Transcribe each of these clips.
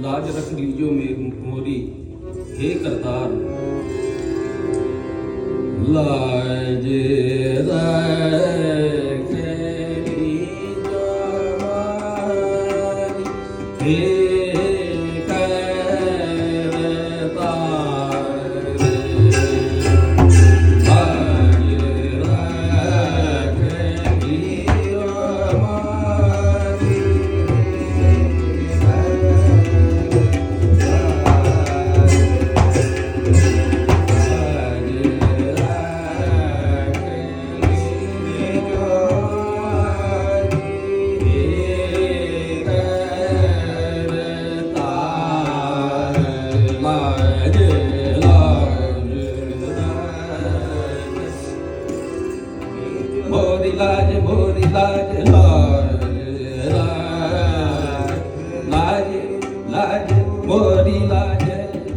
लाज रख लीजो मोरी हे करतार लाज रख लीजो मोरी हे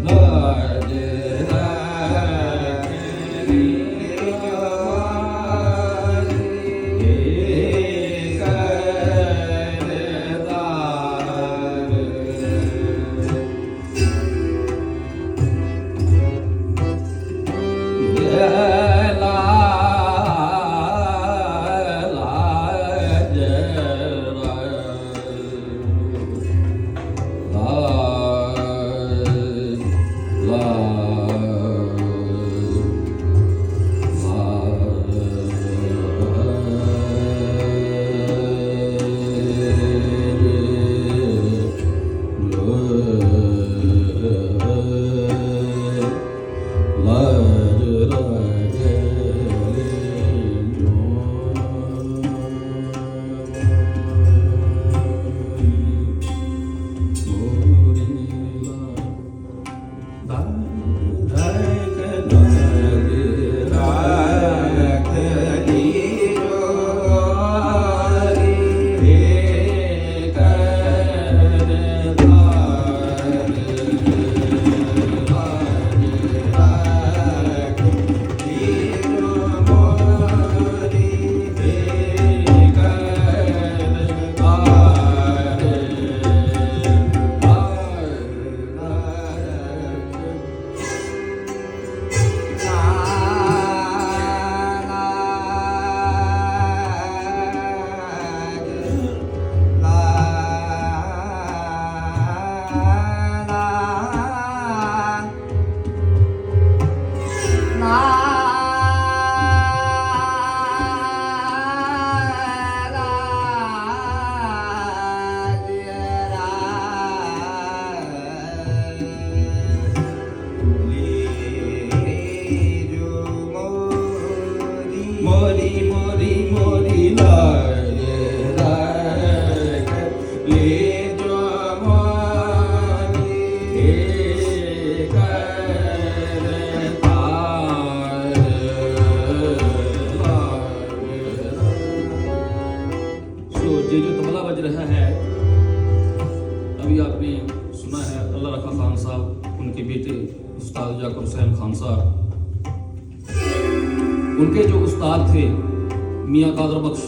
उनके जो उस्ताद थे मियाँ कादर बख्श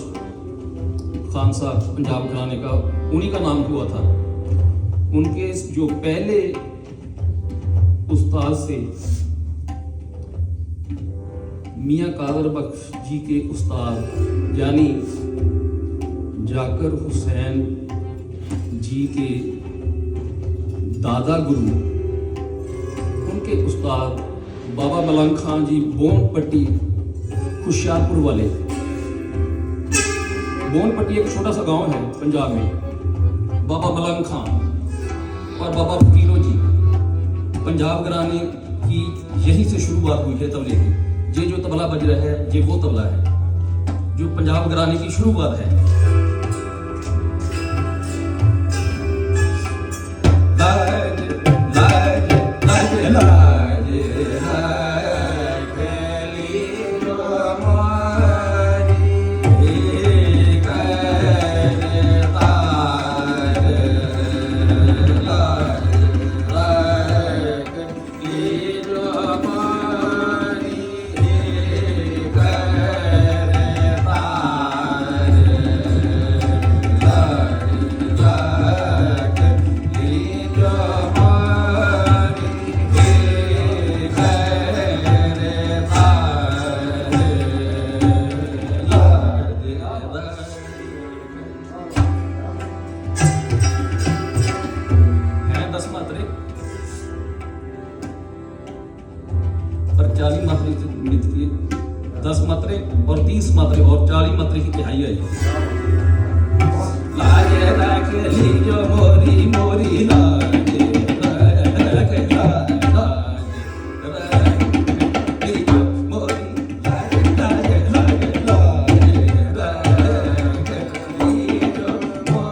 खान साहब पंजाब घराने का, उन्हीं का नाम हुआ था। उनके जो पहले उस्ताद से मियाँ कादर बख्श जी के उस्ताद यानी जाकिर हुसैन जी के दादा गुरु, उनके उस्ताद बाबा मलंग खान जी बोनपट्टी हुशियारपुर वाले। बोनपट्टी एक छोटा सा गांव है पंजाब में। बाबा मलंग खान और बाबा फकीरो जी, पंजाब घराने की यहीं से शुरुआत हुई है तबले की। ये जो तबला बज रहा है ये वो तबला है जो पंजाब घराने की शुरुआत है। पर 40 मात्रे की 10 मात्रे और 30 मात्रे और 40 मात्रे की तिहाई है। लागे राखे लीजो मोरी मोरी लागे राखे लीजो मोरी लागे लागे लागे लीजो मोरी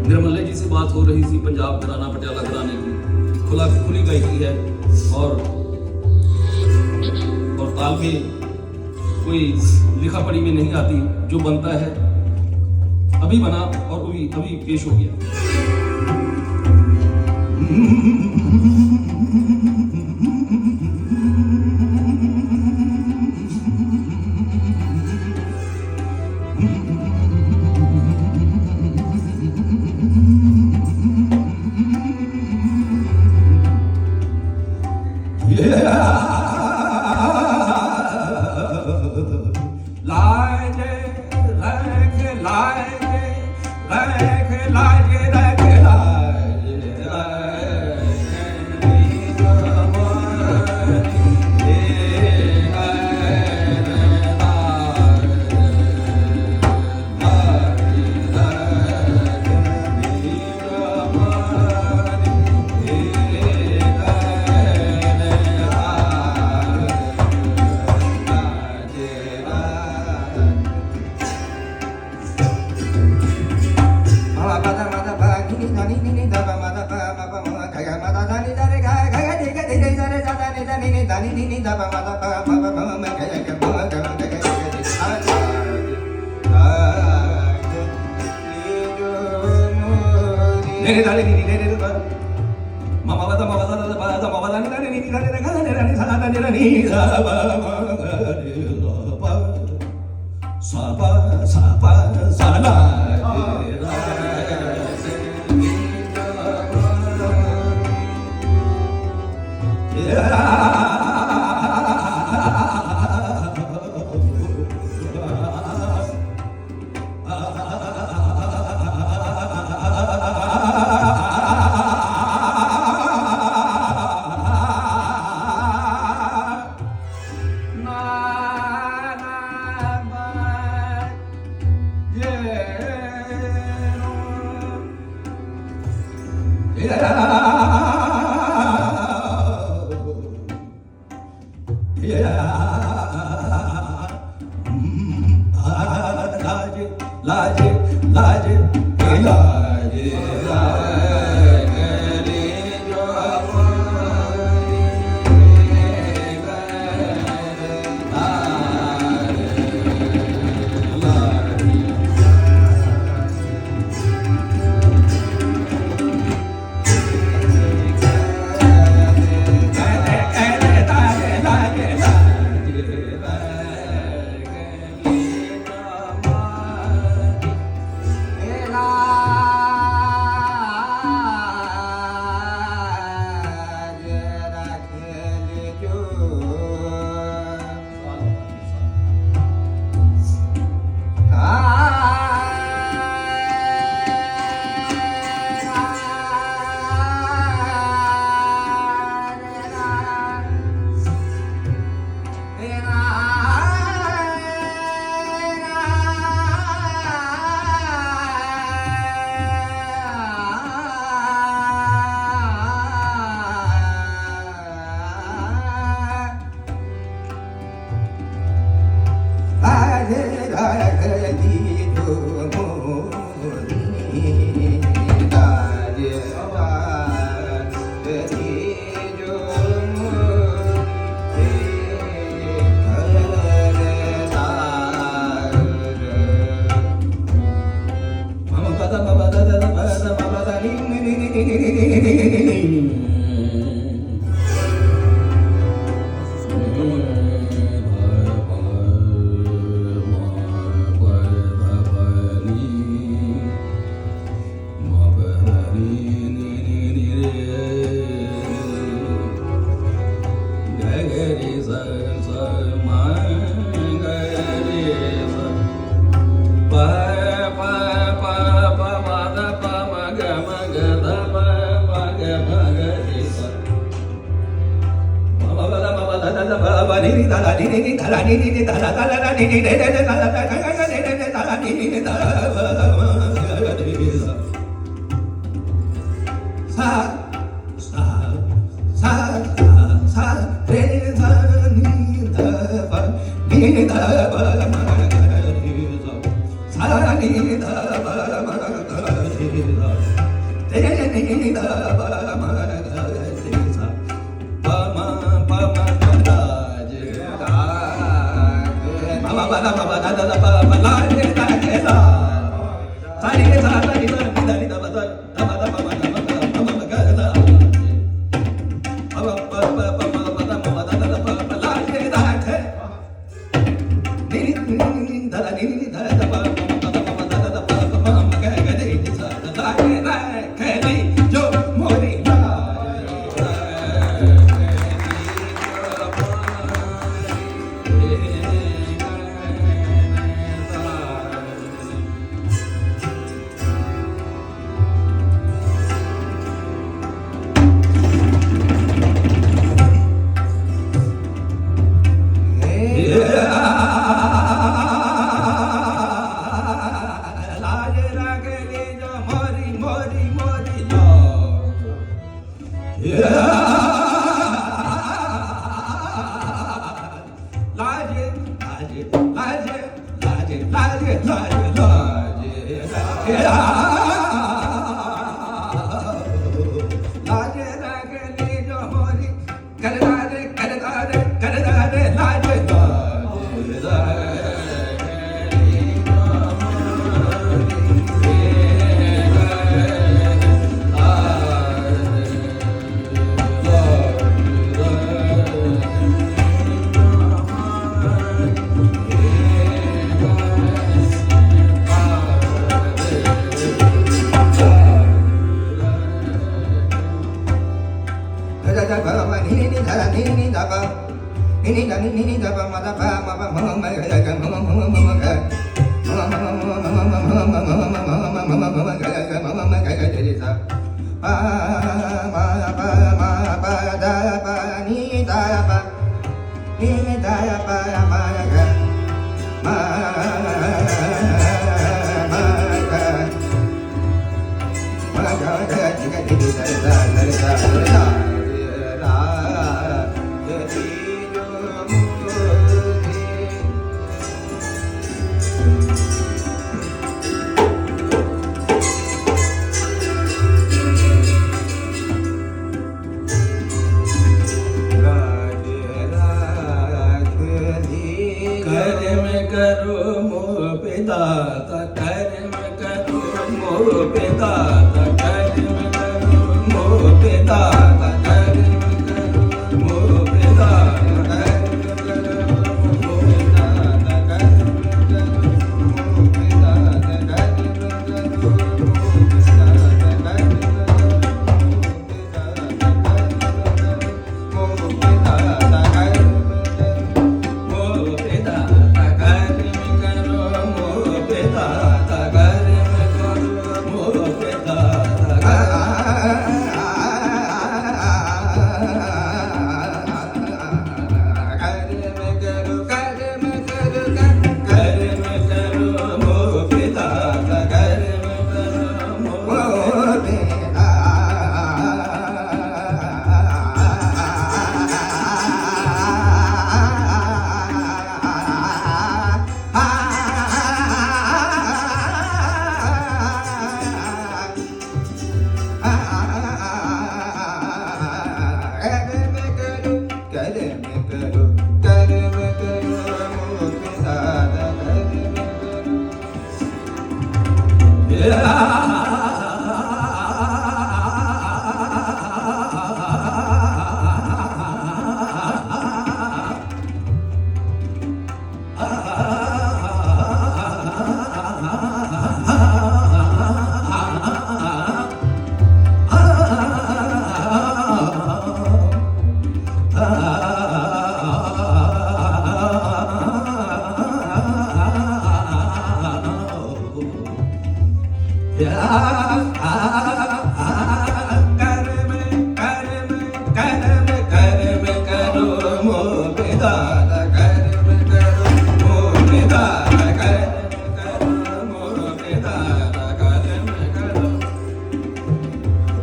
निर्मले जी से बात हो रही थी, पंजाब घराना पटियाला घराने की खुली गायकी है और ताल में कोई लिखा पढ़ी में नहीं आती, जो बनता है अभी बना और अभी पेश हो गया। sa sa sa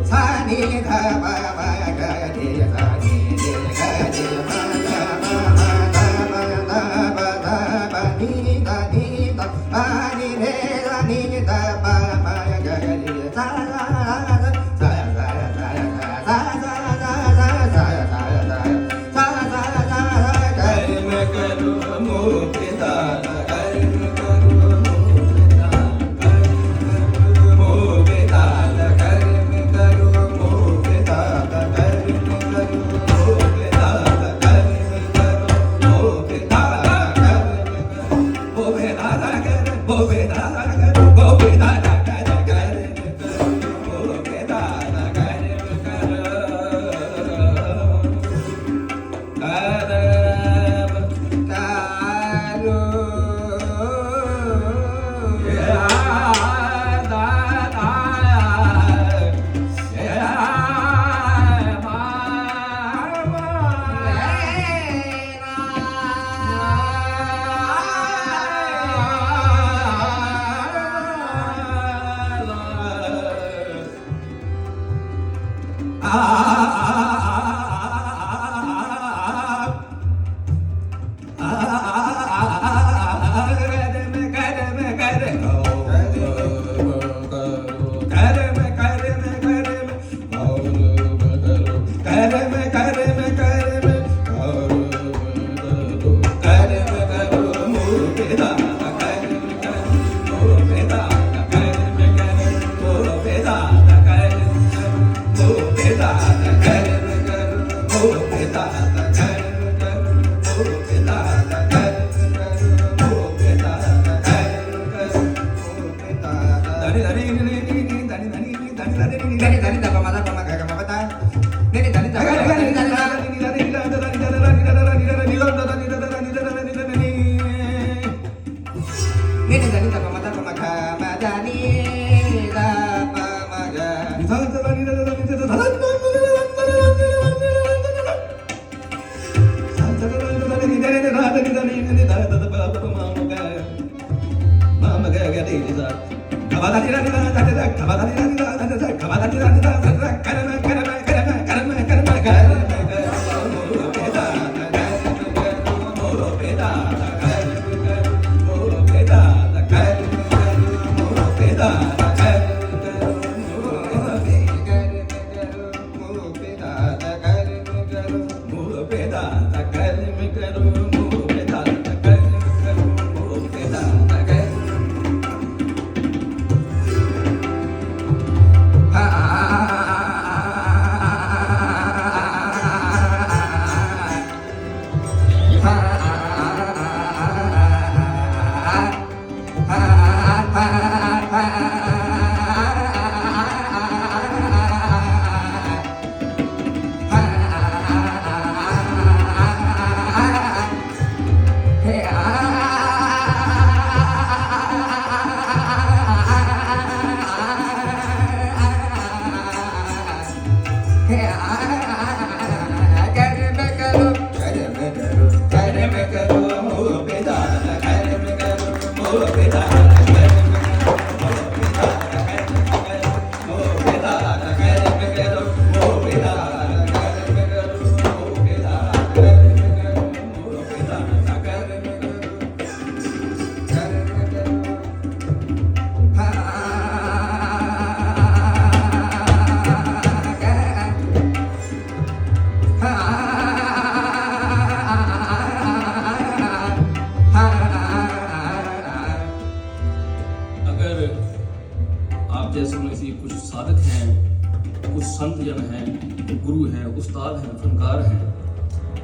Sa ni da ba ba ga de sa ni de ga de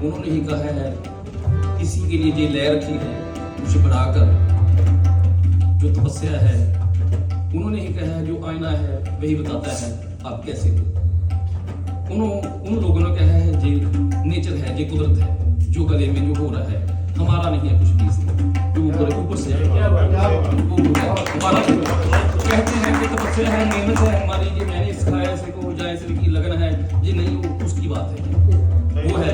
उन्होंने ही कहा है किसी के लिए जो लय रखी है उसे बढ़ाकर जो तपस्या है, उन्होंने ही कहा है जो आईना है वही बताता है आप कैसे हो। उन लोगों ने कहा है जो नेचर है, जो कुदरत है, जो गले में जो हो रहा है हमारा नहीं है कुछ भी, जो ऊपर से हमारा कहते हैं कि तपस्या है, मेहनत है हमारी, ये मैंने सिखाया ऐसे को जाए ऐसे की लगन है, ये नहीं वो उसकी बात है, वो है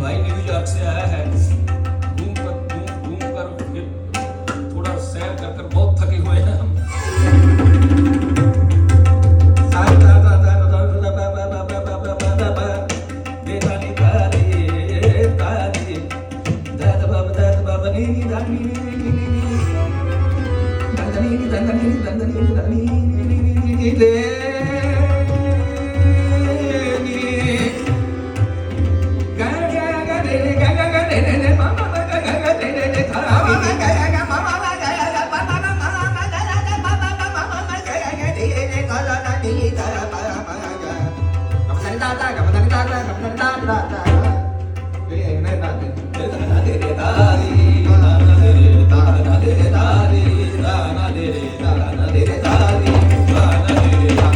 भाई न्यूयॉर्क से आया है, घूम कर फिर थोड़ा सैर कर कर बहुत थके हुए हैं हम। Da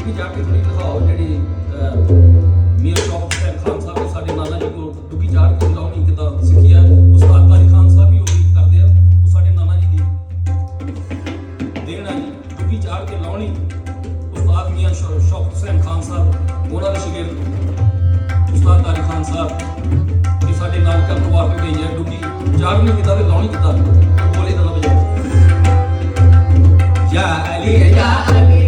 ਤੁਸੀਂ ਜਾ ਕੇ ਥੋੜੀ ਦਿਖਾਓ ਜਿਹੜੀ ਮੀਰ ਸ਼ੌਕਤ ਹੁਸੈਨ ਖਾਨ ਸਾਹਿਬ ਦੇ ਸਾਡੇ ਨਾਨਾ ਜੀ ਕੋਲ ਡੁੱਗੀ ਚਾੜ ਕੇ ਲਾਉਣੀ ਕਿੱਦਾਂ ਸਿੱਖੀ ਹੈ। ਉਸਤਾਦ ਤਾਰੀ ਖਾਨ ਸਾਹਿਬ ਵੀ ਉਹੀ ਕਰਦੇ ਆ। ਉਹ ਸਾਡੇ ਨਾਨਾ ਜੀ ਦੀ ਦੇਣ ਆ ਜੀ ਡੁੱਗੀ ਚਾੜ ਕੇ ਲਾਉਣੀ। ਉਸਤਾਦ ਮੀਆਂ ਸ਼ੌਕਤ ਹੁਸੈਨ ਖਾਨ ਸਾਹਿਬ ਉਹਨਾਂ ਦੇ ਸ਼ਾਗਿਰਦ ਉਸਤਾਦ ਤਾਰੀ ਖਾਨ ਸਾਹਿਬ ਇਹ ਸਾਡੇ ਨਾਲ ਕਾ ਪਰਿਵਾਰ ਦੇ ਗਏ ਹੈ। ਡੁੱਗੀ ਚਾੜਨੀ ਕਿੱਦਾਂ ਤੇ ਲਾਉਣੀ ਕਿੱਦਾਂ ਬੋਲੇ ਤਾਂ ਵਜਾ ਯਾ ਅਲੀ ਯਾ ਅਲੀ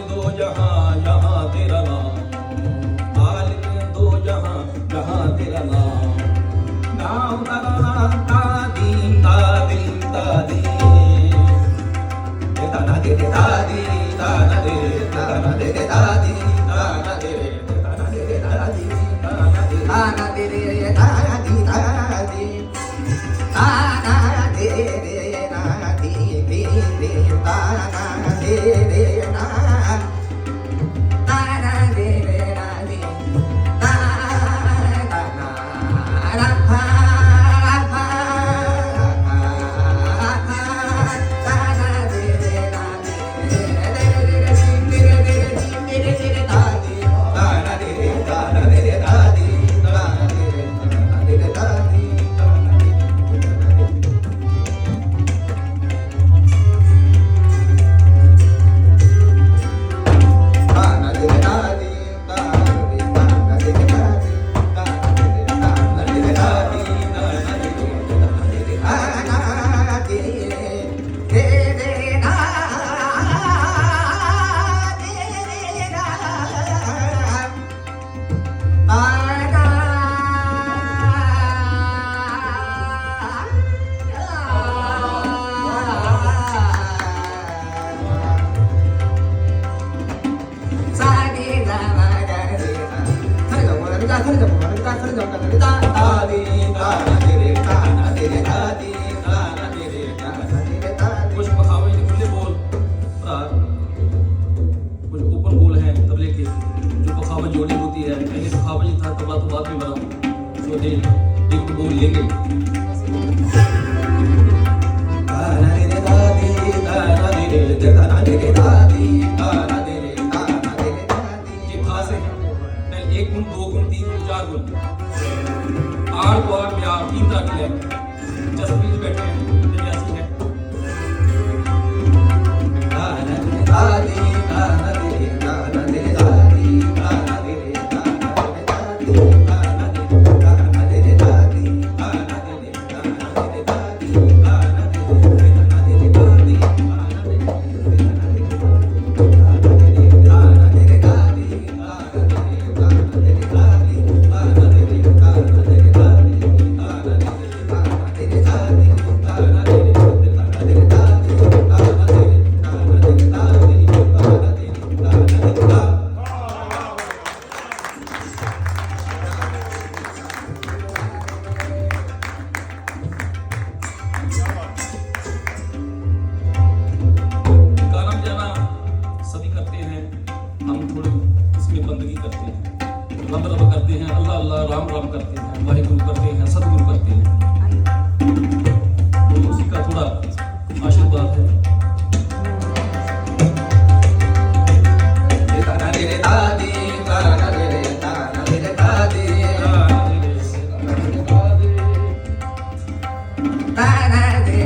दो जहां जहां तेरा नाम मालिक दो जहां जहां तेरा नाम नाम ता दीन ता दीन ता दीन ता ना दे ता दी ता ना दे ता ना दे ता दी ता ना दे ता ना दे ता दी ता ना दे ता ना दे ता दी ता ना दे ना दी ता ना दे ना एक गुण दो गुण तीन गुण चार गुण आठ बार प्यार तीन तक है जसप्रीत बैठे हैं जैसी है Bye.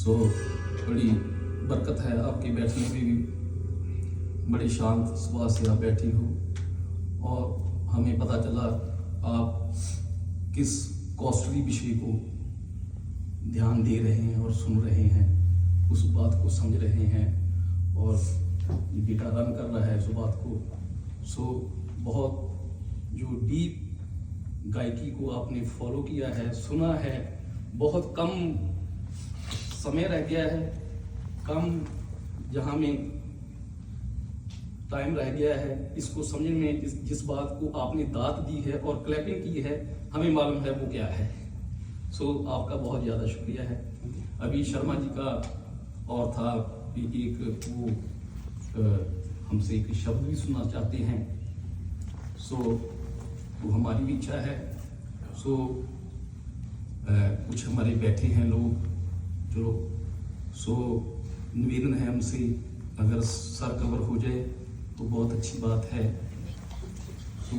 सो बड़ी बरकत है आपकी बैठने में भी, बड़ी शांत सुबह से आप बैठी हो और हमें पता चला आप किस कॉस्टली विषय को ध्यान दे रहे हैं और सुन रहे हैं, उस बात को समझ रहे हैं और ये बेटा रन कर रहा है उस बात को। सो बहुत जो डीप गायकी को आपने फॉलो किया है, सुना है, बहुत कम समय रह गया है, कम जहाँ में टाइम रह गया है इसको समझने में। जिस बात को आपने दात दी है और क्लैपिंग की है, हमें मालूम है वो क्या है। सो आपका बहुत ज़्यादा शुक्रिया है। अभी शर्मा जी का और था कि एक वो हमसे एक शब्द भी सुनना चाहते हैं। सो वो हमारी भी इच्छा है। सो कुछ हमारे बैठे हैं लोग, चलो सो निवेदन है हमसे, अगर सर कवर हो जाए तो बहुत अच्छी बात है। सो